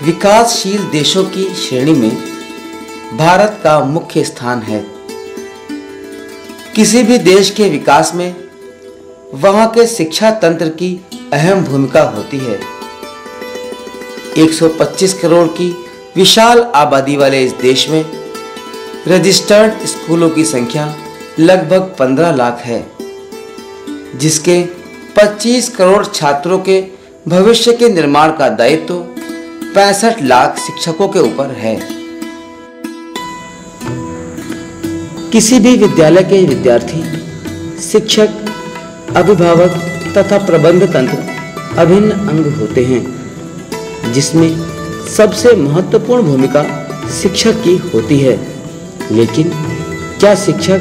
विकासशील देशों की श्रेणी में भारत का मुख्य स्थान है। किसी भी देश के विकास में वहां के शिक्षा तंत्र की अहम भूमिका होती है। 125 करोड़ की विशाल आबादी वाले इस देश में रजिस्टर्ड स्कूलों की संख्या लगभग 15 लाख है, जिसके 25 करोड़ छात्रों के भविष्य के निर्माण का दायित्व 65 लाख शिक्षकों के ऊपर है। किसी भी विद्यालय के विद्यार्थी, शिक्षक, अभिभावक तथा प्रबंध तंत्र अभिन्न अंग होते हैं, जिसमें सबसे महत्वपूर्ण भूमिका शिक्षक की होती है। लेकिन क्या शिक्षक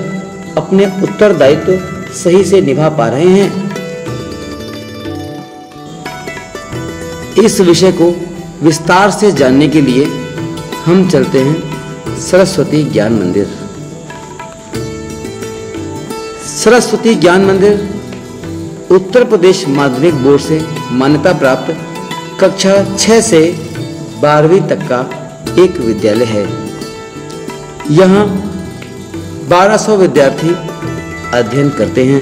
अपने उत्तरदायित्व सही से निभा पा रहे हैं? इस विषय को विस्तार से जानने के लिए हम चलते हैं सरस्वती ज्ञान मंदिर। सरस्वती ज्ञान मंदिर उत्तर प्रदेश माध्यमिक बोर्ड से मान्यता प्राप्त कक्षा 6 से 12वीं तक का एक विद्यालय है। यहाँ 1200 विद्यार्थी अध्ययन करते हैं,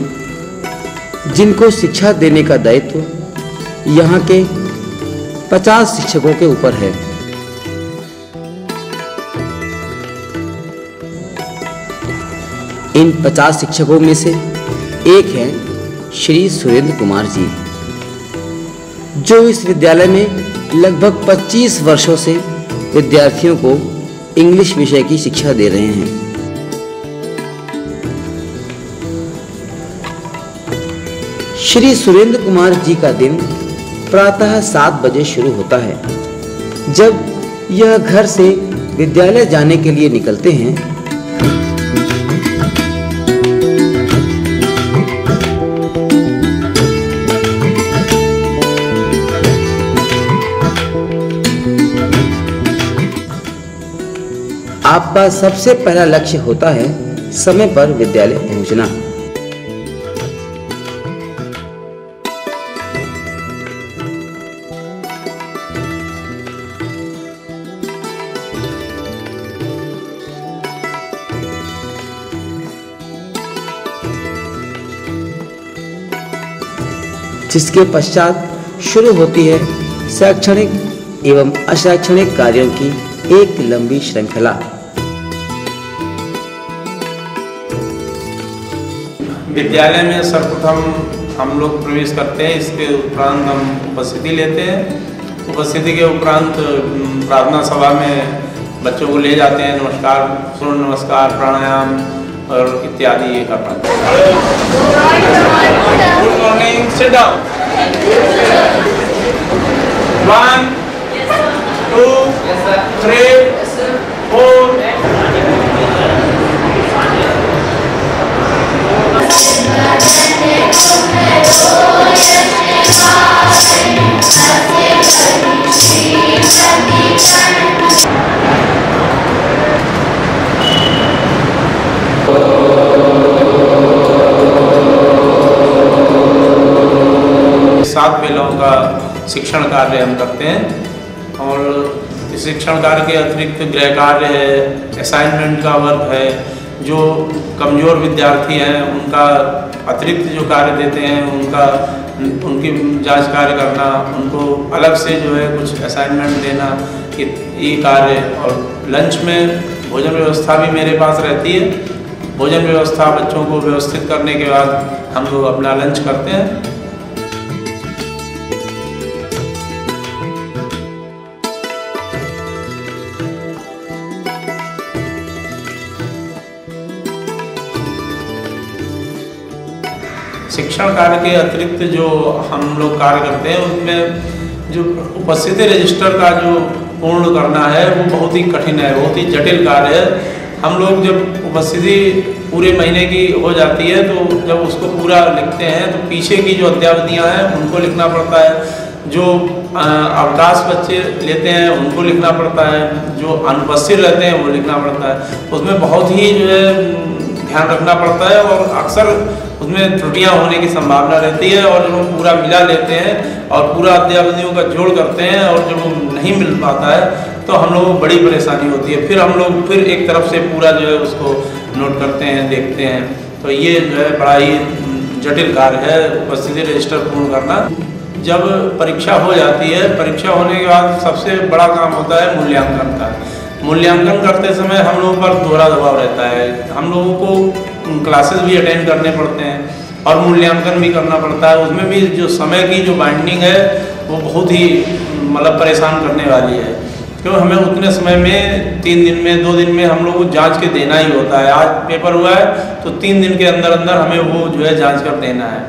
जिनको शिक्षा देने का दायित्व यहाँ के 50 शिक्षकों के ऊपर है। इन 50 शिक्षकों में से एक हैं श्री सुरेंद्र कुमार जी, जो इस विद्यालय में लगभग 25 वर्षों से विद्यार्थियों को इंग्लिश विषय की शिक्षा दे रहे हैं। श्री सुरेंद्र कुमार जी का दिन प्रातः 7 बजे शुरू होता है। जब यह घर से विद्यालय जाने के लिए निकलते हैं, आपका सबसे पहला लक्ष्य होता है समय पर विद्यालय पहुंचना। जिसके पश्चात शुरू होती है शैक्षणिक एवं अशैक्षणिक कार्यों की एक लंबी श्रृंखला। विद्यालय में सर्वप्रथम हम लोग प्रवेश करते हैं। इसके उपरांत हम उपस्थिति लेते हैं। उपस्थिति के उपरांत प्रार्थना सभा में बच्चों को ले जाते हैं। नमस्कार, सूर्य नमस्कार, प्राणायाम और इत्यादि कर पाते हैं। Good morning, sit down. 1 2 3 4 7 बेलों का शिक्षण कार्य हम करते हैं। और इस शिक्षण कार्य के अतिरिक्त गृह कार्य है, असाइनमेंट का वर्क है। जो कमज़ोर विद्यार्थी हैं उनका अतिरिक्त जो कार्य देते हैं उनकी जांच कार्य करना, उनको अलग से जो है कुछ असाइनमेंट देना, ये कार्य। और लंच में भोजन व्यवस्था भी मेरे पास रहती है। भोजन व्यवस्था बच्चों को व्यवस्थित करने के बाद हम लोग अपना लंच करते हैं। शिक्षण कार्य के अतिरिक्त जो हम लोग कार्य करते हैं उसमें जो उपस्थिति रजिस्टर का जो पूर्ण करना है वो बहुत ही कठिन है, बहुत ही जटिल कार्य है। हम लोग जब उपस्थिति पूरे महीने की हो जाती है तो जब उसको पूरा लिखते हैं तो पीछे की जो अद्यावधियाँ हैं उनको लिखना पड़ता है। जो अवकाश बच्चे लेते हैं उनको लिखना पड़ता है। जो अनुपस्थित रहते हैं वो लिखना पड़ता है। उसमें बहुत ही जो है ध्यान रखना पड़ता है और अक्सर उसमें त्रुटियां होने की संभावना रहती है। और जब हम पूरा मिला लेते हैं और पूरा अध्यापकों का जोड़ करते हैं और जब वो नहीं मिल पाता है तो हम लोगों को बड़ी परेशानी होती है। फिर हम लोग फिर एक तरफ से पूरा जो है उसको नोट करते हैं, देखते हैं। तो ये जो है बड़ा ही जटिल कार्य है उपस्थिति रजिस्टर पूर्ण करना। जब परीक्षा हो जाती है, परीक्षा होने के बाद सबसे बड़ा काम होता है मूल्यांकन का। मूल्यांकन करते समय हम लोगों पर दोहरा दबाव रहता है। हम लोगों को क्लासेस भी अटेंड करने पड़ते हैं और मूल्यांकन भी करना पड़ता है। उसमें भी जो समय की जो बाइंडिंग है वो बहुत ही मतलब परेशान करने वाली है, क्यों हमें उतने समय में 3 दिन में 2 दिन में हम लोग को जांच के देना ही होता है। आज पेपर हुआ है तो 3 दिन के अंदर अंदर हमें वो जो है जांच कर देना है।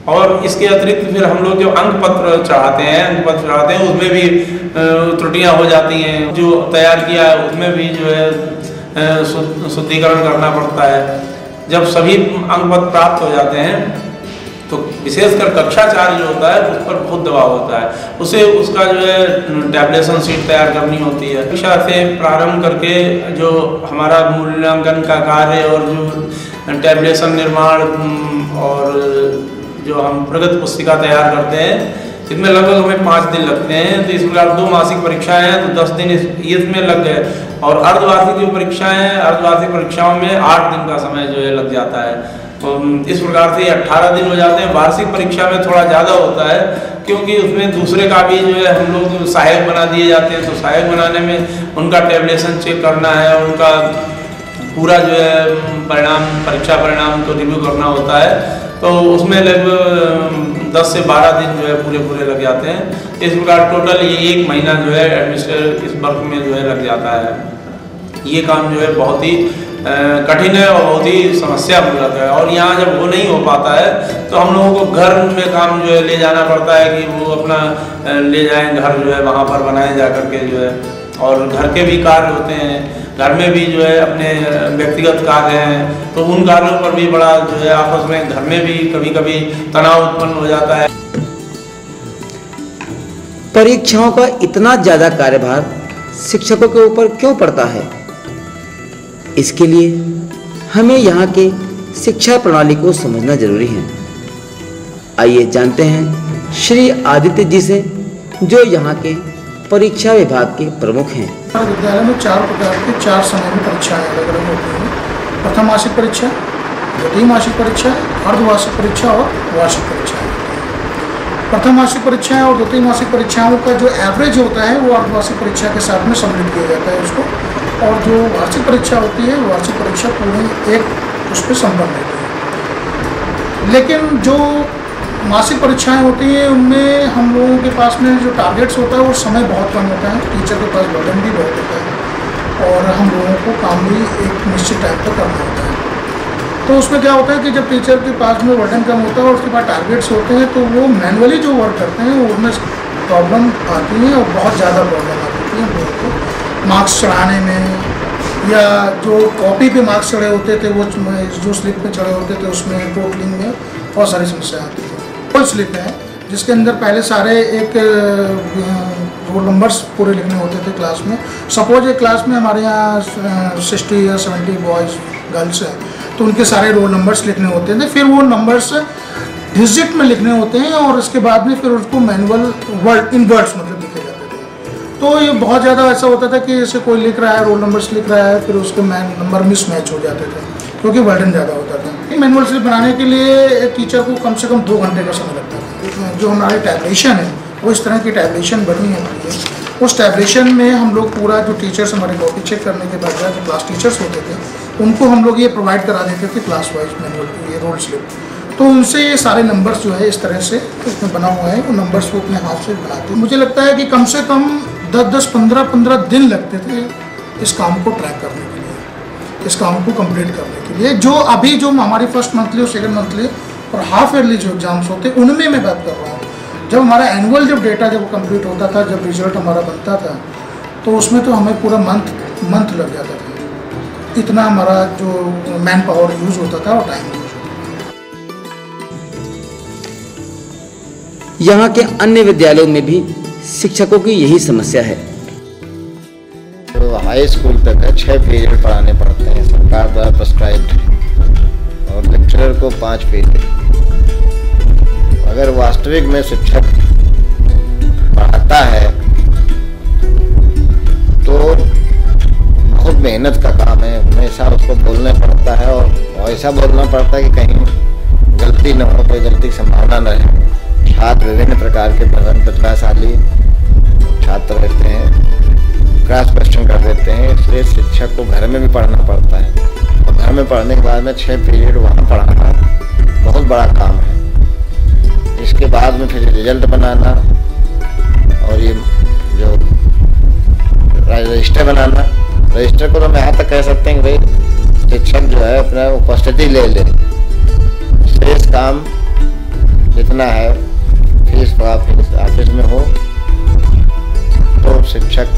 और इसके अतिरिक्त फिर हम लोग जो अंक पत्र चढ़ाते हैं उसमें भी त्रुटियां हो जाती हैं। जो तैयार किया है उसमें भी जो है शुद्धिकरण करना पड़ता है। जब सभी अंक पत्र प्राप्त हो जाते हैं तो विशेषकर कक्षाचार्य जो होता है उस पर बहुत दबाव होता है। उसे उसका जो है टैबलेशन शीट तैयार करनी होती है। कक्षा से प्रारंभ करके जो हमारा मूल्यांकन का कार्य और जो टैबलेशन निर्माण और जो हम प्रगति पुस्तिका तैयार करते हैं, इसमें लगभग हमें 5 दिन लगते हैं। तो इस प्रकार 2 मासिक परीक्षाएं हैं तो 10 दिन इसमें लग गए। और अर्धवार्षिक जो परीक्षाएं हैं, अर्धवार्षिक परीक्षाओं में 8 दिन का समय जो है लग जाता है। तो इस प्रकार से 18 दिन हो जाते हैं। वार्षिक परीक्षा में थोड़ा ज़्यादा होता है क्योंकि उसमें दूसरे का भी जो है हम लोग सहायक बना दिए जाते हैं। तो सहायक बनाने में उनका टैबलेशन चेक करना है, उनका पूरा जो है परीक्षा परिणाम को रिव्यू करना होता है। तो उसमें लगभग 10 से 12 दिन जो है पूरे लग जाते हैं। इस प्रकार टोटल ये 1 महीना जो है एडमिनिस्ट्रेटिव इस वर्क में जो है लग जाता है। ये काम जो है बहुत ही कठिन है और बहुत ही समस्यापूर्वक है। और यहाँ जब वो नहीं हो पाता है तो हम लोगों को घर में काम जो है ले जाना पड़ता है कि वो अपना ले जाएं, घर जो है वहाँ पर बनाए जा करके जो है। और घर के भी कार्य होते हैं, घर में भी जो है अपने व्यक्तिगत कार्य हैं, तो उन कार्यों पर भी बड़ा जो है आपस में घर में भी कभी कभी तनाव उत्पन्न हो जाता है। परीक्षाओं का इतना ज़्यादा कार्यभार शिक्षकों के ऊपर क्यों पड़ता है? इसके लिए हमें यहाँ के शिक्षा प्रणाली को समझना जरूरी है। आइए जानते हैं श्री आदित्य जी से, जो यहाँ के परीक्षा विभाग के प्रमुख हैं। विद्यालय में 4 प्रकार की 4 समय में परीक्षाएं अलग अलग होती हैं। प्रथम मासिक परीक्षा, द्वितीय मासिक परीक्षा, अर्धवार्षिक परीक्षा और वार्षिक परीक्षा। प्रथम मासिक परीक्षाएं और द्वितीय मासिक परीक्षाओं का जो एवरेज होता है वो अर्धवार्षिक परीक्षा के साथ में सम्मिलित किया जाता है उसको। और जो वार्षिक परीक्षा होती है, वार्षिक परीक्षा पूरी एक उस पर संपन्न होती है। लेकिन जो मासिक परीक्षाएं होती हैं उनमें हम लोगों के पास में जो टारगेट्स होता है वो समय बहुत कम होता है, टीचर के पास बर्डन भी बहुत होता है और हम लोगों को काम भी एक निश्चित टाइम तक करना होता है। तो उसमें क्या होता है कि जब टीचर के पास में बर्डन कम होता है और उसके पास टारगेट्स होते हैं तो वो मैनुअली जो वर्क करते हैं उसमें प्रॉब्लम आती है और बहुत ज़्यादा प्रॉब्लम आती है हम लोगों को मार्क्स चढ़ाने में, या जो कॉपी पे मार्क्स चढ़े होते थे वो जो स्लिप पे चढ़े होते थे उसमें टोटलिंग में बहुत सारी समस्या आती थी। कोई स्लिप है जिसके अंदर पहले सारे एक रोल नंबर्स पूरे लिखने होते थे क्लास में। सपोज एक क्लास में हमारे यहाँ 60 या 70 बॉयज़ गर्ल्स हैं तो उनके सारे रोल नंबर्स लिखने होते थे। फिर वो नंबर्स डिजिट में लिखने होते हैं और उसके बाद में फिर उसको मैनुअल वर्ड इन वर्ड्स मतलब लिखे जाते थे। तो ये बहुत ज़्यादा ऐसा होता था कि जैसे कोई लिख रहा है, रोल नंबर्स लिख रहा है, फिर उसके नंबर मिसमैच हो जाते थे क्योंकि वर्डन ज़्यादा होता था। मैनुअल स्लिप बनाने के लिए एक टीचर को कम से कम 2 घंटे का समय लगता था। जो हमारी टैबलेशन है वो इस तरह की टैबलेशन बनी होती है। उस टैबलेशन में हम लोग पूरा जो टीचर्स हमारे कॉपी चेक करने के बाद जो क्लास टीचर्स होते थे उनको हम लोग ये प्रोवाइड करा देते थे क्लास वाइज मैनुअल ये रोल स्लिप। तो उनसे ये सारे नंबर्स जो है इस तरह से इसमें बना हुआ है, वो नंबर्स वो अपने हाथ से बनाते हैं। मुझे लगता है कि कम से कम 10-10, 15-15 दिन लगते थे इस काम को ट्रैक करने के लिए, इस काम को कंप्लीट करने के लिए। जो अभी जो हमारी फर्स्ट मंथली और सेकेंड मंथली और हाफ ईयरली जो एग्जाम्स होते हैं उनमें मैं बात कर रहा हूँ। जब हमारा एनुअल जब डेटा जब कंप्लीट होता था, जब रिजल्ट हमारा बनता था तो उसमें तो हमें पूरा मंथ लग जाता था। इतना हमारा जो मैन पावर यूज़ होता था और टाइम यूज। यहाँ के अन्य विद्यालयों में भी शिक्षकों की यही समस्या है। तो हाई स्कूल तक है 6 पीरियड पढ़ाने पड़ते हैं सरकार द्वारा प्रेस्क्राइब्ड। लेक्चरर को 5 फीस। अगर वास्तविक में शिक्षक पढ़ाता है तो बहुत मेहनत का काम है, हमेशा उसको बोलना पड़ता है और ऐसा बोलना पड़ता है कि कहीं गलती न हो, कोई गलती की संभावना न रहे। छात्र विभिन्न प्रकार के प्रतिभाशाली छात्र रहते हैं, क्रॉस क्वेश्चन कर देते हैं, इसलिए शिक्षक को घर में भी पढ़ना पड़ता है और घर में पढ़ने के बाद में 6 पीरियड वहाँ पढ़ाना बहुत बड़ा काम है। इसके बाद में फिर रिजल्ट बनाना और ये जो रजिस्टर बनाना, रजिस्टर को तो हम यहाँ तक कह सकते हैं कि भाई शिक्षक जो है अपना उपस्थिति ले ले, शेष काम जितना है फीस ऑफिस में हो तो शिक्षक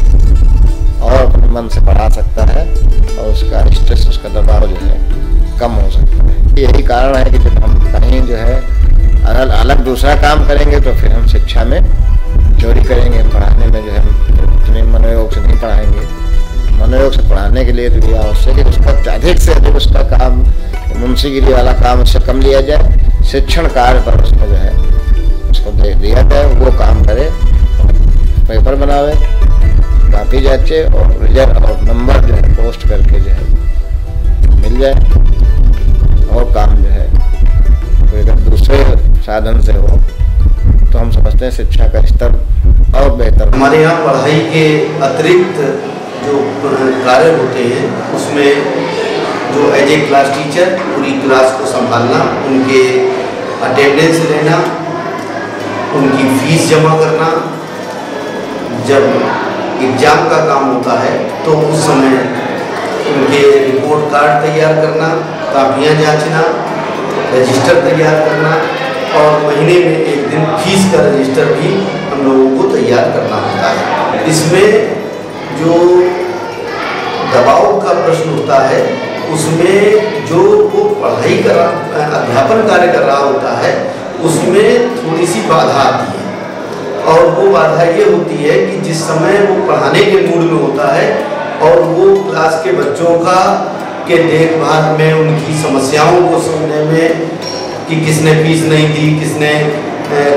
और अपने मन से पढ़ा सकता है और उसका स्ट्रेस, उसका दबाव जो है कम हो सकता है। यही कारण है कि जब हम कहीं जो है अलग दूसरा काम करेंगे तो फिर हम शिक्षा में चोरी करेंगे, पढ़ाने में जो है इतने मनोयोग से नहीं पढ़ाएंगे। मनोयोग से पढ़ाने के लिए तो ये आवश्यक है उसका अधिक से अधिक उसका काम, मुंशीगिरी वाला काम उससे कम लिया जाए, शिक्षण कार्य पर उसको जो है उसको दे दिया जाए, वो काम करे, पेपर बनावे, कापी जांचे और रिजल्ट और नंबर जो है पोस्ट करके जो है मिल जाए और काम जो है कोई अगर दूसरे साधन से हो तो हम समझते हैं शिक्षा का स्तर और बेहतर। हमारे यहाँ पढ़ाई के अतिरिक्त जो कार्य होते हैं उसमें जो एज ए क्लास टीचर पूरी क्लास को संभालना, उनके अटेंडेंस लेना, उनकी फीस जमा करना, जब एग्ज़ाम का काम होता है तो उस समय उनके रिपोर्ट कार्ड तैयार करना, कापियाँ जांचना, रजिस्टर तैयार करना और महीने में एक दिन फीस का रजिस्टर भी हम लोगों को तैयार करना होता है। इसमें जो दबाव का प्रश्न होता है उसमें जो वो पढ़ाई कर रहा, अध्यापन कार्य कर रहा होता है उसमें थोड़ी सी बाधा आती है और वो बाधा ये होती है कि जिस समय वो पढ़ाने के मूड में होता है और वो क्लास के बच्चों का के देखभाल में, उनकी समस्याओं को सुनने में कि किसने फीस नहीं दी, किसने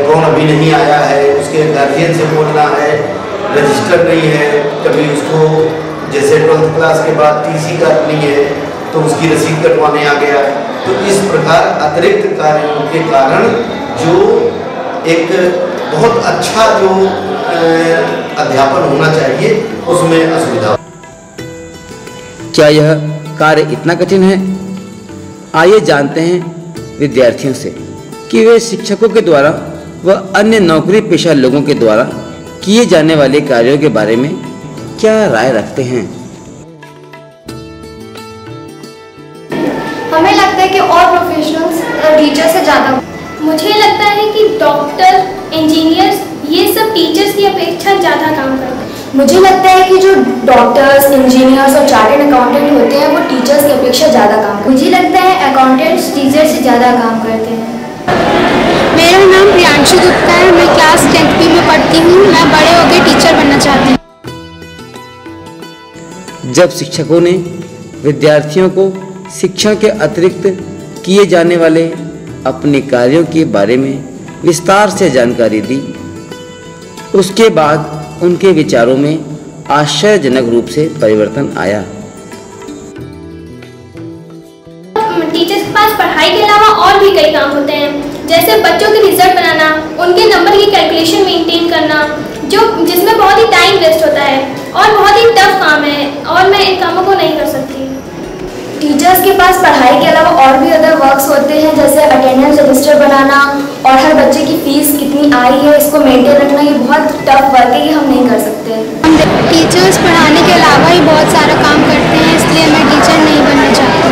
कौन अभी नहीं आया है, उसके गार्जियन से बोलना है, रजिस्टर नहीं है, कभी उसको जैसे 12th क्लास के बाद TC काटनी है तो उसकी रसीद कटवाने आ गया। तो इस प्रकार अतिरिक्त कार्यों के कारण जो एक बहुत अच्छा जो अध्यापन होना चाहिए उसमें असुविधा। क्या यह कार्य इतना कठिन है? आइए जानते हैं विद्यार्थियों से कि वे शिक्षकों के द्वारा व अन्य नौकरी पेशा लोगों के द्वारा किए जाने वाले कार्यों के बारे में क्या राय रखते हैं। हमें लगता है कि और प्रोफेशनल्स टीचर से ज़्यादा, मुझे लगता है कि डॉक्टर, इंजीनियर्स ये सब टीचर्स की अपेक्षा ज़्यादा काम करते हैं। मुझे लगता है कि जो डॉक्टर्स, इंजीनियर्स और चार्टर्ड अकाउंटेंट होते हैं वो टीचर्स की अपेक्षा ज़्यादा काम करते हैं। मुझे लगता है अकाउंटेंट्स टीचर से ज़्यादा काम करते हैं। मेरा नाम प्रियांशु गुप्ता है, मैं क्लास 10th B में पढ़ती हूँ। मैं बड़े होकर टीचर बनना चाहती हूँ। जब शिक्षकों ने विद्यार्थियों को शिक्षण के अतिरिक्त किए जाने वाले अपने कार्यों के बारे में विस्तार से जानकारी दी, उसके बाद उनके विचारों में आश्चर्यजनक रूप से परिवर्तन आया। टीचर्स के पास पढ़ाई के अलावा और भी कई काम होते हैं, जैसे बच्चों के रिजल्ट बनाना, उनके नंबर की कैलकुलेशन मेंटेन करना, जिसमें बहुत ही टाइम वेस्ट होता है और बहुत ही टफ काम है और मैं इन कामों को नहीं कर सकती। टीचर्स के पास पढ़ाई के अलावा और भी अदर वर्क्स होते हैं, जैसे अटेंडेंस रजिस्टर बनाना और हर बच्चे की फीस कितनी आई है इसको मेंटेन रखना। ये बहुत टफ वर्क है, ये हम नहीं कर सकते। हम टीचर्स पढ़ाने के अलावा ही बहुत सारा काम करते हैं, इसलिए मैं टीचर नहीं बनना चाहती।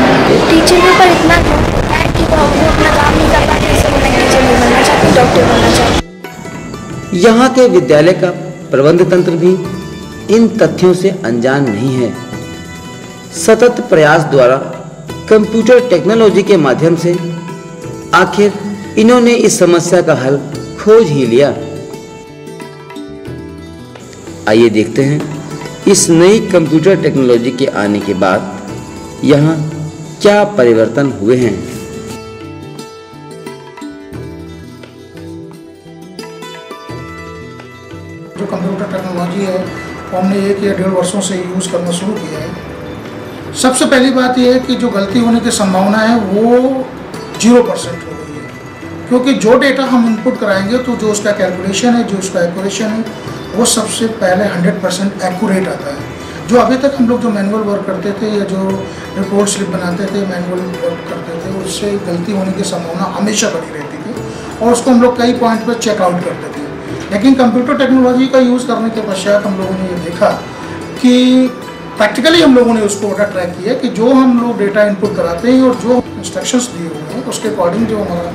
टीचर के ऊपर इतना होता है कि वो अपना काम नहीं कर पाते, इसलिए मैं टीचर नहीं बनना चाहती, डॉक्टर बनना चाहती। यहाँ के विद्यालय का प्रबंध तंत्र भी इन तथ्यों से अनजान नहीं है। सतत प्रयास द्वारा कंप्यूटर टेक्नोलॉजी के माध्यम से आखिर इन्होंने इस समस्या का हल खोज ही लिया। आइए देखते हैं इस नई कंप्यूटर टेक्नोलॉजी के आने के बाद यहाँ क्या परिवर्तन हुए हैं। जो कंप्यूटर टेक्नोलॉजी है वो हमने 1 या 1.5 वर्षों से यूज़ करना शुरू किया है। सबसे पहली बात यह है कि जो गलती होने की संभावना है वो 0% हो गई है, क्योंकि जो डेटा हम इनपुट कराएंगे तो जो उसका कैलकुलेशन है, जो उसका एक्यूरेशन है, वो सबसे पहले 100% एक्यूरेट आता है। जो अभी तक हम लोग जो मैनुअल वर्क करते थे या जो रिपोर्ट स्लिप बनाते थे, मैनुअल वर्क करते थे, उससे गलती होने की संभावना हमेशा बनी रहती थी और उसको हम लोग कई पॉइंट पर चेकआउट करते थे। लेकिन कंप्यूटर टेक्नोलॉजी का यूज़ करने के पश्चात हम लोगों ने ये देखा कि प्रैक्टिकली हम लोगों ने उसको ट्रैक किया कि जो हम लोग डेटा इनपुट कराते हैं और जो इंस्ट्रक्शंस दिए हुए हैं उसके अकॉर्डिंग जो हमारा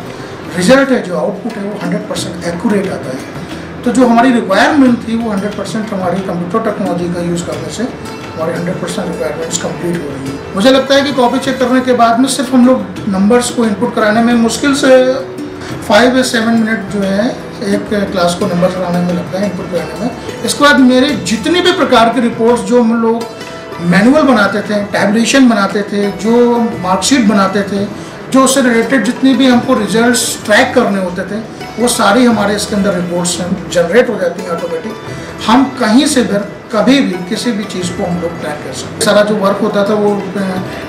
रिजल्ट है, जो आउटपुट है, वो 100% एक्यूरेट आता है। तो जो हमारी रिक्वायरमेंट थी वो 100% हमारी कंप्यूटर टेक्नोलॉजी का यूज़ करने से हमारी 100% रिक्वायरमेंट्स कंप्लीट हो रही है। मुझे लगता है कि कॉपी चेक करने के बाद में सिर्फ हम लोग नंबर्स को इनपुट कराने में मुश्किल से 5 या 7 मिनट जो है एक क्लास को नंबर कराने में लगता है, इनपुट कराने में। इसके बाद मेरे जितने भी प्रकार के रिपोर्ट्स जो हम लोग मैनुअल बनाते थे, टैबुलेशन बनाते थे, जो मार्कशीट बनाते थे, जो उससे रिलेटेड जितनी भी हमको रिजल्ट्स ट्रैक करने होते थे, वो सारी हमारे इसके अंदर रिपोर्ट्स जनरेट हो जाती हैं ऑटोमेटिक। हम कहीं से भी कभी भी किसी भी चीज़ को हम लोग ट्रैक कर सकते। सारा जो वर्क होता था वो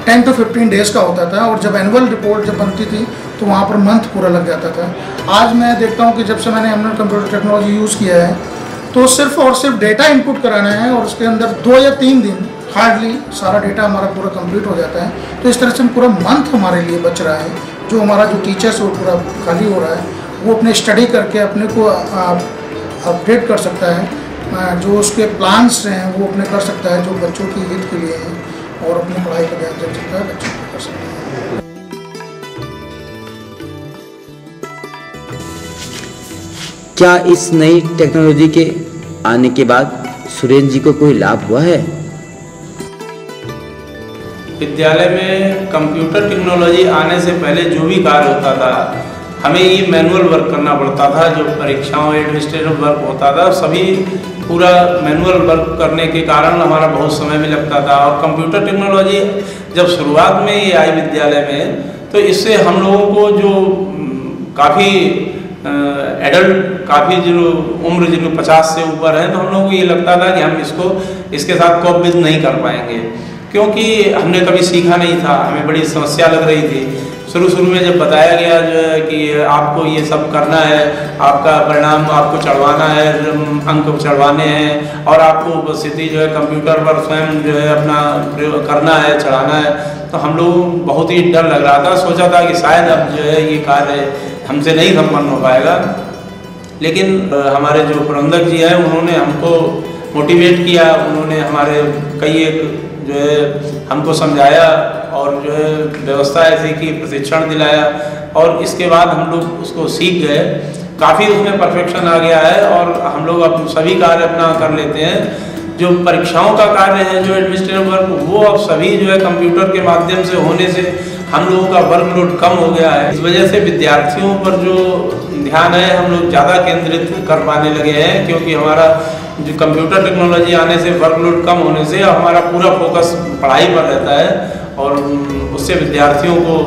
10 to 15 डेज का होता था और जब एनुअल रिपोर्ट जब बनती थी तो वहाँ पर मंथ पूरा लग जाता था। आज मैं देखता हूँ कि जब से मैंने हमने कंप्यूटर टेक्नोलॉजी यूज़ किया है तो सिर्फ और सिर्फ डेटा इनपुट कराना है और उसके अंदर 2 या 3 दिन हार्डली सारा डेटा हमारा पूरा कंप्लीट हो जाता है। तो इस तरह से पूरा मंथ हमारे लिए बच रहा है। जो हमारा जो टीचर्स वो पूरा खाली हो रहा है, वो अपने स्टडी करके अपने को अपडेट कर सकता है, जो उसके प्लान्स हैं वो अपने कर सकता है, जो बच्चों की हित के लिए हैं, और अपनी पढ़ाई का ध्यान रख सकता है, बच्चों को कर सकता है। क्या इस नई टेक्नोलॉजी के आने के बाद सुरेंद्र जी को कोई लाभ हुआ है? विद्यालय में कंप्यूटर टेक्नोलॉजी आने से पहले जो भी कार्य होता था हमें ये मैनुअल वर्क करना पड़ता था। जो परीक्षाओं एडमिनिस्ट्रेटिव वर्क होता था सभी पूरा मैनुअल वर्क करने के कारण हमारा बहुत समय भी लगता था। और कंप्यूटर टेक्नोलॉजी जब शुरुआत में ये आई विद्यालय में तो इससे हम लोगों को जो काफ़ी एडल्ट काफ़ी जो उम्र जिन 50 से ऊपर है तो हम लोगों को ये लगता था कि हम इसके साथ कोप विद नहीं कर पाएंगे, क्योंकि हमने कभी सीखा नहीं था, हमें बड़ी समस्या लग रही थी। शुरू में जब बताया गया जो है कि आपको ये सब करना है, आपका परिणाम आपको चढ़वाना है, अंक चढ़वाने हैं और आपको उपस्थिति जो है कंप्यूटर पर स्वयं जो है अपना प्रयोग करना है, चढ़ाना है, तो हम लोग बहुत ही डर लग रहा था। सोचा था कि शायद अब जो है ये कार्य हमसे नहीं संपन्न हो पाएगा। लेकिन हमारे जो प्रबंधक जी हैं उन्होंने हमको मोटिवेट किया, उन्होंने हमारे कई एक जो है हमको समझाया और जो है व्यवस्था ऐसी की प्रशिक्षण दिलाया और इसके बाद हम लोग उसको सीख गए। काफ़ी उसमें परफेक्शन आ गया है और हम लोग अब सभी कार्य अपना कर लेते हैं। जो परीक्षाओं का कार्य है, जो एडमिनिस्ट्रेटिव वर्क, वो अब सभी जो है कंप्यूटर के माध्यम से होने से हम लोगों का वर्कलोड कम हो गया है। इस वजह से विद्यार्थियों पर जो ध्यान है हम लोग ज़्यादा केंद्रित कर पाने लगे हैं, क्योंकि हमारा जो कंप्यूटर टेक्नोलॉजी आने से वर्कलोड कम होने से हमारा पूरा फोकस पढ़ाई पर रहता है और उससे विद्यार्थियों को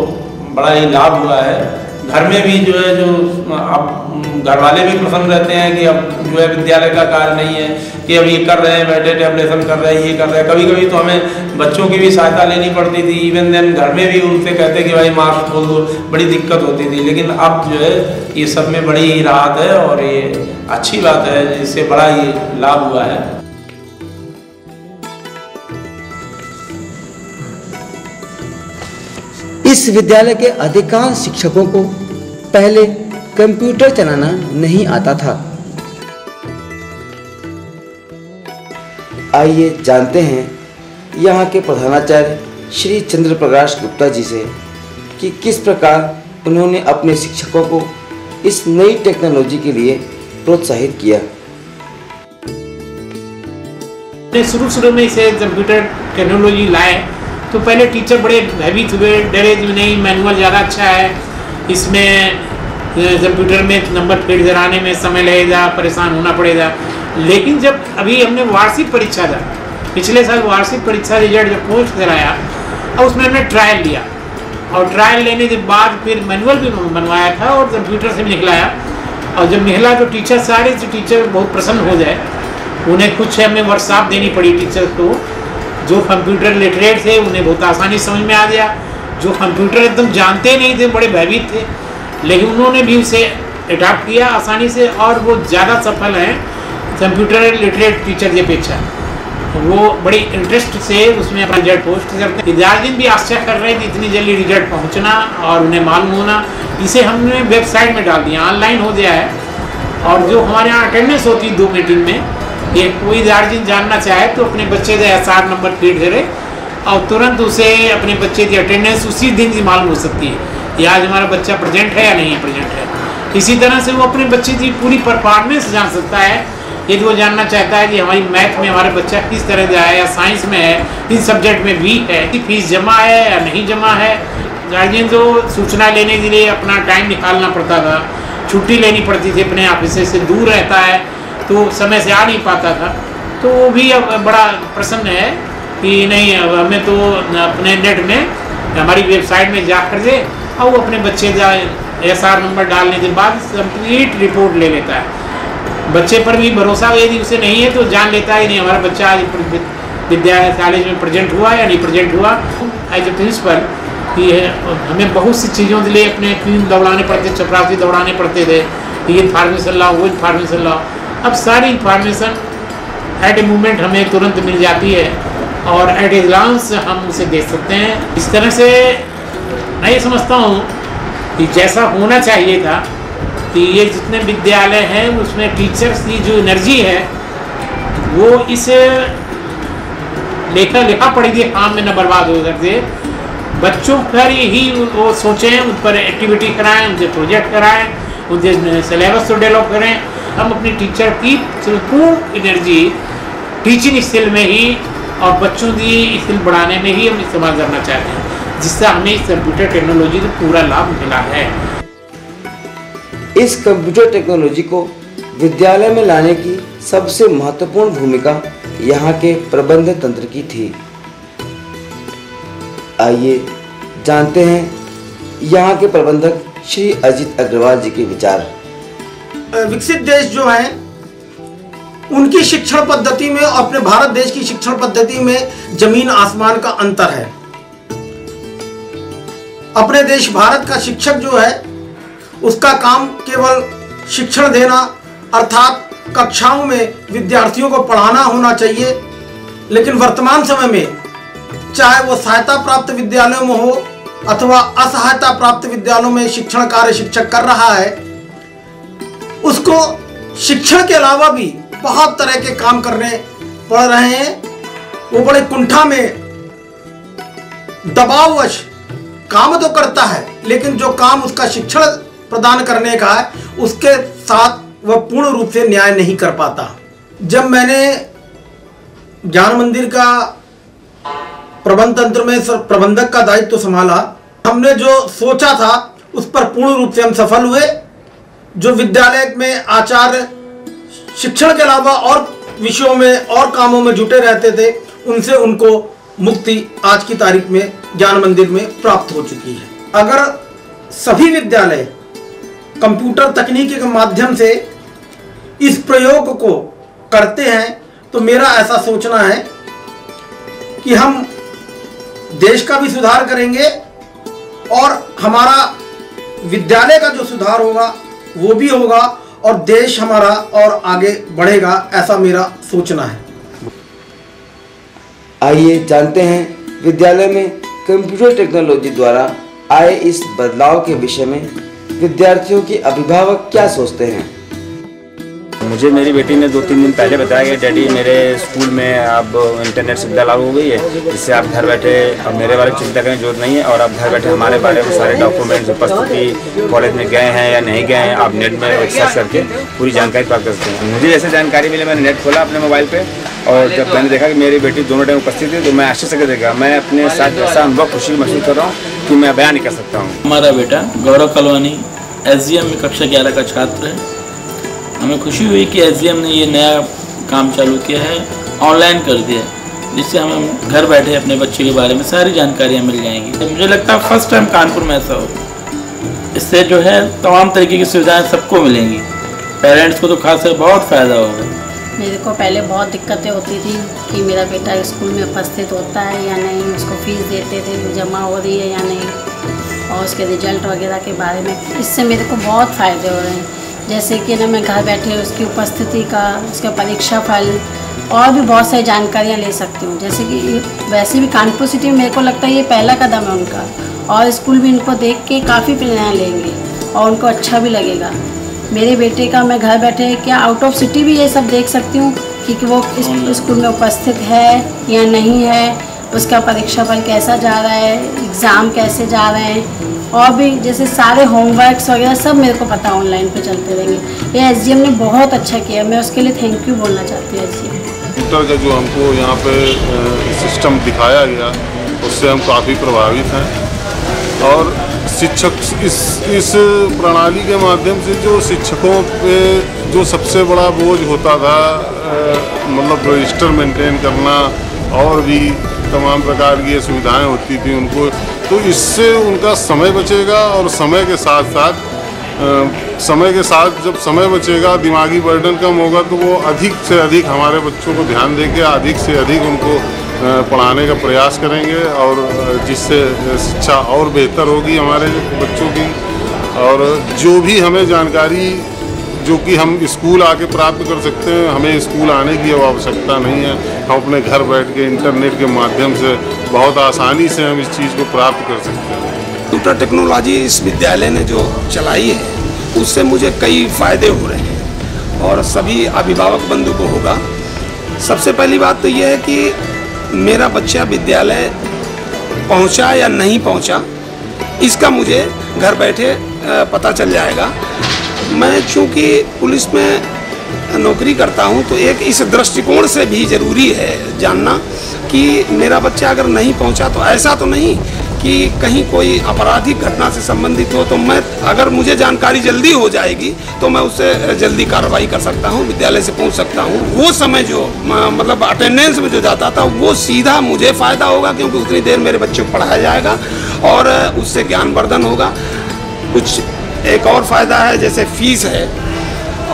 बड़ा ही लाभ हुआ है। घर में भी जो है जो अब घर वाले भी प्रसन्न रहते हैं कि अब जो है विद्यालय का कार्य नहीं है कि अब ये कर रहे हैं, बैठे टैबलेशन कर रहे हैं, ये कर रहे हैं। कभी कभी तो हमें बच्चों की भी सहायता लेनी पड़ती थी, इवन देन घर में भी उनसे कहते कि भाई मार्क्स बोल दो, बड़ी दिक्कत होती थी। लेकिन अब जो है ये सब में बड़ी ही राहत है और ये अच्छी बात है, जिससे बड़ा ही लाभ हुआ है। इस विद्यालय के अधिकांश शिक्षकों को पहले कंप्यूटर चलाना नहीं आता था। आइए जानते हैं यहाँ के प्रधानाचार्य श्री चंद्र प्रकाश गुप्ता जी से कि किस प्रकार उन्होंने अपने शिक्षकों को इस नई टेक्नोलॉजी के लिए प्रोत्साहित किया। शुरू में इसे कंप्यूटर टेक्नोलॉजी लाए तो पहले टीचर बड़े भयभीत हुए, डरे नहीं, मैनुअल ज़्यादा अच्छा है, इसमें कंप्यूटर में नंबर फिर कराने में समय लगेगा, परेशान होना पड़ेगा। लेकिन जब अभी हमने वार्षिक परीक्षा था, पिछले साल वार्षिक परीक्षा रिजल्ट जब पोस्ट कराया और उसमें हमने ट्रायल लिया और ट्रायल लेने के बाद फिर मैनुअल भी बनवाया था और कंप्यूटर से भी निकलाया। और जब निकला तो टीचर सारे टीचर बहुत प्रसन्न हो जाए उन्हें कुछ हमें वर्कशॉप देनी पड़ी टीचर्स को। जो कंप्यूटर लिटरेट थे उन्हें बहुत आसानी समझ में आ गया, जो कंप्यूटर एकदम जानते नहीं थे, बड़े भयभीत थे, लेकिन उन्होंने भी उसे अडॉप्ट किया आसानी से और वो ज़्यादा सफल हैं कंप्यूटर लिटरेट टीचर की अपेक्षा। वो बड़ी इंटरेस्ट से उसमें अपना रिजल्ट पोस्ट करते हैं। विद्यार्थी भी आश्चर्य कर रहे थे इतनी जल्दी रिजल्ट पहुंचना और उन्हें मालूम होना। इसे हमने वेबसाइट में डाल दिया, ऑनलाइन हो गया है। और जो हमारे यहाँ अटेंडेंस होती है 2 मीटिंग में, ये कोई विद्यार्थी जानना चाहे तो अपने बच्चे का SR नंबर फीड करे और तुरंत उसे अपने बच्चे की अटेंडेंस उसी दिन की मालूम हो सकती है कि आज हमारा बच्चा प्रेजेंट है या नहीं प्रेजेंट है। इसी तरह से वो अपने बच्चे की पूरी परफॉर्मेंस जान सकता है। यदि वो जानना चाहता है कि हमारी मैथ में हमारा बच्चा किस तरह का है या साइंस में है, इस सब्जेक्ट में वीक है, कि फीस जमा है या नहीं जमा है। गार्जियन को सूचना लेने के लिए अपना टाइम निकालना पड़ता था, छुट्टी लेनी पड़ती थी, अपने ऑफिस से दूर रहता है तो समय से आ नहीं पाता था। तो वो भी अब बड़ा प्रसन्न है कि नहीं, अब हमें तो अपने नेट में हमारी वेबसाइट में जा कर दे और वो अपने बच्चे का SR नंबर डालने के बाद कंप्लीट रिपोर्ट ले लेता है। बच्चे पर भी भरोसा यदि उसे नहीं है तो जान लेता है नहीं हमारा बच्चा आज विद्यालय कॉलेज में प्रेजेंट हुआ या नहीं प्रेजेंट हुआ। एज ए प्रिंसिपल कि हमें बहुत सी चीज़ों के लिए अपने क्वीन दौड़ाने पड़ते, चपरासी दौड़ाने पड़ते थे, ये इन्फॉर्मेशन लाओ वो इन्फॉर्मेशन लाओ। अब सारी इन्फॉर्मेशन एट ए मोमेंट हमें तुरंत मिल जाती है और एट ए ग्लांस हम उसे देख सकते हैं। इस तरह से मैं ये समझता हूँ कि जैसा होना चाहिए था कि ये जितने विद्यालय हैं उसमें टीचर्स की जो एनर्जी है वो इस लिखा पढ़ी के काम में न बर्बाद हो सकते। बच्चों पर ही वो सोचें, उन पर एक्टिविटी कराएं, उनसे प्रोजेक्ट कराएं, उनसे सिलेबस तो डेवलप करें। हम अपनी टीचर की पूर्ण एनर्जी टीचिंग स्किल में ही और बच्चों की स्किल बढ़ाने में ही हम इस्तेमाल करना चाहते हैं, जिससे हमें इस कंप्यूटर टेक्नोलॉजी का पूरा लाभ मिला है। इस कंप्यूटर टेक्नोलॉजी को विद्यालय में लाने की सबसे महत्वपूर्ण भूमिका यहाँ के प्रबंध तंत्र की थी। आइए जानते हैं यहाँ के प्रबंधक श्री अजित अग्रवाल जी के विचार। विकसित देश जो हैं उनकी शिक्षण पद्धति में और अपने भारत देश की शिक्षण पद्धति में जमीन आसमान का अंतर है। अपने देश भारत का शिक्षक जो है उसका काम केवल शिक्षण देना अर्थात कक्षाओं में विद्यार्थियों को पढ़ाना होना चाहिए, लेकिन वर्तमान समय में चाहे वो सहायता प्राप्त विद्यालयों में हो अथवा असहायता प्राप्त विद्यालयों में शिक्षण कार्य शिक्षक कर रहा है, उसको शिक्षण के अलावा भी बहुत तरह के काम करने पड़ रहे हैं। वो बड़े कुंठा में दबाववश काम तो करता है, लेकिन जो काम उसका शिक्षण प्रदान करने का है उसके साथ वह पूर्ण रूप से न्याय नहीं कर पाता। जब मैंने ज्ञान मंदिर का प्रबंध तंत्र में प्रबंधक का दायित्व संभाला, हमने जो सोचा था उस पर पूर्ण रूप से हम सफल हुए। जो विद्यालय में आचार्य शिक्षण के अलावा और विषयों में और कामों में जुटे रहते थे, उनसे उनको मुक्ति आज की तारीख में ज्ञान मंदिर में प्राप्त हो चुकी है। अगर सभी विद्यालय कंप्यूटर तकनीकी के माध्यम से इस प्रयोग को करते हैं तो मेरा ऐसा सोचना है कि हम देश का भी सुधार करेंगे और हमारा विद्यालय का जो सुधार होगा वो भी होगा और देश हमारा और आगे बढ़ेगा, ऐसा मेरा सोचना है। आइए जानते हैं विद्यालय में कंप्यूटर टेक्नोलॉजी द्वारा आए इस बदलाव के विषय में विद्यार्थियों के अभिभावक क्या सोचते हैं। मुझे मेरी बेटी ने 2-3 दिन पहले बताया कि डैडी मेरे स्कूल में अब इंटरनेट सुविधा लागू हो गई है, जिससे आप घर बैठे अब मेरे बारे में चिंता करने की जरूरत नहीं है और आप घर बैठे हमारे बारे में सारे डॉक्यूमेंट्स उपस्थिति कॉलेज में गए हैं या नहीं गए हैं आप नेट में एक्सेस करके पूरी जानकारी प्राप्त कर सकते हैं। मुझे जैसे जानकारी मिली मैंने नेट खोला अपने मोबाइल पर और जब मैंने देखा कि मेरी बेटी दोनों टाइम उपस्थित थी तो मैं आश्चर्य से देखा, मैं अपने साथ ऐसा अनुभव खुशी महसूस कर रहा हूँ कि मैं बयान नहीं कर सकता हूँ। हमारा बेटा गौरव कलवानी SGM में कक्षा 11 का छात्र है। हमें खुशी हुई कि SGM ने ये नया काम चालू किया है, ऑनलाइन कर दिया है, जिससे हमें घर बैठे अपने बच्चे के बारे में सारी जानकारियाँ मिल जाएंगी। मुझे लगता है फर्स्ट टाइम कानपुर में ऐसा हो। इससे जो है तमाम तरीके की सुविधाएं सबको मिलेंगी। पेरेंट्स को तो खास कर बहुत फ़ायदा होगा। मेरे को पहले बहुत दिक्कतें होती थी कि मेरा बेटा स्कूल में उपस्थित होता है या नहीं, उसको फीस देते थे जमा हो रही है या नहीं, और उसके रिजल्ट वगैरह के बारे में। इससे मेरे को बहुत फ़ायदे हो रहे हैं, जैसे कि ना मैं घर बैठे उसकी उपस्थिति का, उसका परीक्षा फल और भी बहुत सारी जानकारियाँ ले सकती हूँ। जैसे कि वैसे भी कानपुर सिटी में मेरे को लगता है ये पहला कदम है उनका, और स्कूल भी इनको देख के काफ़ी प्रेरणा लेंगे और उनको अच्छा भी लगेगा। मेरे बेटे का मैं घर बैठे क्या आउट ऑफ सिटी भी ये सब देख सकती हूँ कि वो इस स्कूल में उपस्थित है या नहीं है, उसका परीक्षा फल कैसा जा रहा है, एग्ज़ाम कैसे जा रहे हैं, और भी जैसे सारे होमवर्क्स वगैरह सब मेरे को पता ऑनलाइन पे चलते रहेंगे। ये एसडीएम ने बहुत अच्छा किया, मैं उसके लिए थैंक यू बोलना चाहती हूँ एसडीएम। कंप्यूटर का जो हमको यहाँ पे सिस्टम दिखाया गया उससे हम काफ़ी प्रभावित हैं, और शिक्षक इस प्रणाली के माध्यम से जो शिक्षकों पे जो सबसे बड़ा बोझ होता था, मतलब रजिस्टर मेंटेन करना और भी तमाम प्रकार की सुविधाएं होती थी उनको, तो इससे उनका समय बचेगा, और समय के साथ जब समय बचेगा, दिमागी बर्डन कम होगा, तो वो अधिक से अधिक हमारे बच्चों को ध्यान देके अधिक से अधिक उनको पढ़ाने का प्रयास करेंगे, और जिससे शिक्षा और बेहतर होगी हमारे बच्चों की। और जो भी हमें जानकारी जो कि हम स्कूल आके प्राप्त कर सकते हैं, हमें स्कूल आने की आवश्यकता नहीं है, हम अपने घर बैठ के इंटरनेट के माध्यम से बहुत आसानी से हम इस चीज़ को प्राप्त कर सकते हैं। कंप्यूटर टेक्नोलॉजी इस विद्यालय ने जो चलाई है उससे मुझे कई फ़ायदे हो रहे हैं, और सभी अभिभावक बंधु को होगा। सबसे पहली बात तो यह है कि मेरा बच्चा विद्यालय पहुंचा या नहीं पहुंचा, इसका मुझे घर बैठे पता चल जाएगा। मैं चूँकि पुलिस में नौकरी करता हूं, तो एक इस दृष्टिकोण से भी ज़रूरी है जानना कि मेरा बच्चा अगर नहीं पहुंचा, तो ऐसा तो नहीं कि कहीं कोई आपराधिक घटना से संबंधित हो, तो मैं अगर मुझे जानकारी जल्दी हो जाएगी तो मैं उससे जल्दी कार्रवाई कर सकता हूं, विद्यालय से पहुंच सकता हूं। वो समय जो मतलब अटेंडेंस में जो जाता था, वो सीधा मुझे फ़ायदा होगा, क्योंकि उतनी देर मेरे बच्चे को पढ़ाया जाएगा और उससे ज्ञानवर्धन होगा। कुछ एक और फ़ायदा है, जैसे फ़ीस है,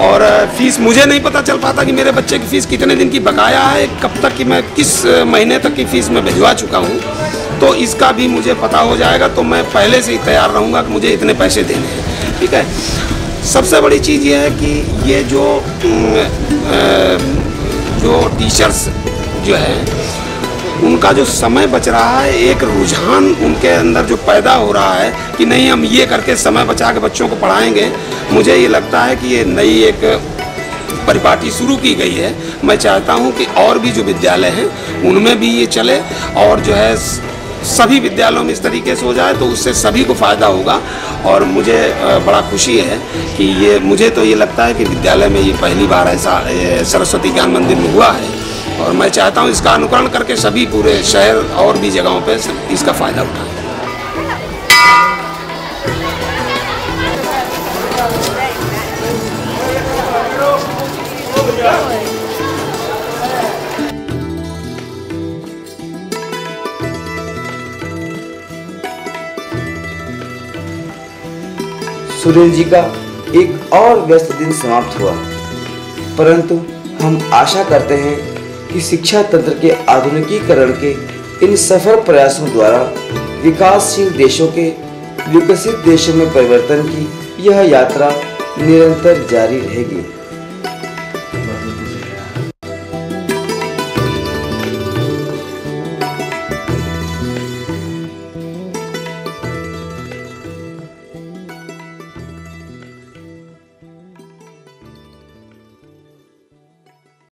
और फ़ीस मुझे नहीं पता चल पाता कि मेरे बच्चे की फ़ीस कितने दिन की बकाया है, कब तक की, मैं किस महीने तक की फ़ीस मैं भिजवा चुका हूँ, तो इसका भी मुझे पता हो जाएगा, तो मैं पहले से ही तैयार रहूँगा कि मुझे इतने पैसे देने हैं। ठीक है। सबसे बड़ी चीज़ ये है कि ये जो टीचर्स जो है उनका जो समय बच रहा है, एक रुझान उनके अंदर जो पैदा हो रहा है कि नहीं हम ये करके समय बचा के बच्चों को पढ़ाएंगे, मुझे ये लगता है कि ये नई एक परिपाटी शुरू की गई है। मैं चाहता हूँ कि और भी जो विद्यालय हैं उनमें भी ये चले, और जो है सभी विद्यालयों में इस तरीके से हो जाए, तो उससे सभी को फ़ायदा होगा। और मुझे बड़ा खुशी है कि ये, मुझे तो ये लगता है कि विद्यालय में ये पहली बार ऐसा सरस्वती ज्ञान मंदिर में हुआ है, और मैं चाहता हूँ इसका अनुकरण करके सभी पूरे शहर और भी जगहों पे इसका फ़ायदा उठाएं। सुरेंद्र जी का एक और व्यस्त दिन समाप्त हुआ, परंतु हम आशा करते हैं कि शिक्षा तंत्र के आधुनिकीकरण के इन सफल प्रयासों द्वारा विकासशील देशों के विकसित देशों में परिवर्तन की यह यात्रा निरंतर जारी रहेगी।